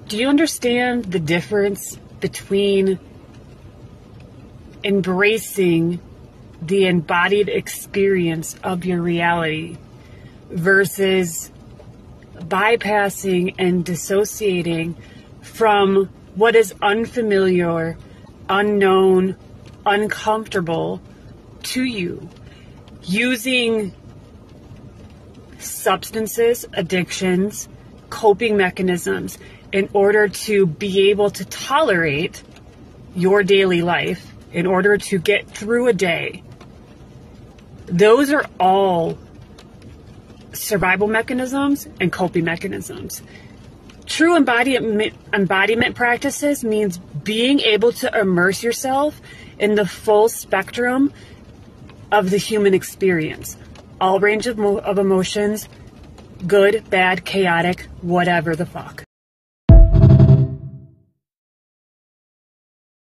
Do you understand the difference between embracing the embodied experience of your reality versus bypassing and dissociating from what is unfamiliar, unknown, uncomfortable to you, using substances, addictions, coping mechanisms in order to be able to tolerate your daily life, in order to get through a day? Those are all survival mechanisms and coping mechanisms. True embodiment practices means being able to immerse yourself in the full spectrum of the human experience. All range of emotions, good, bad, chaotic, whatever the fuck.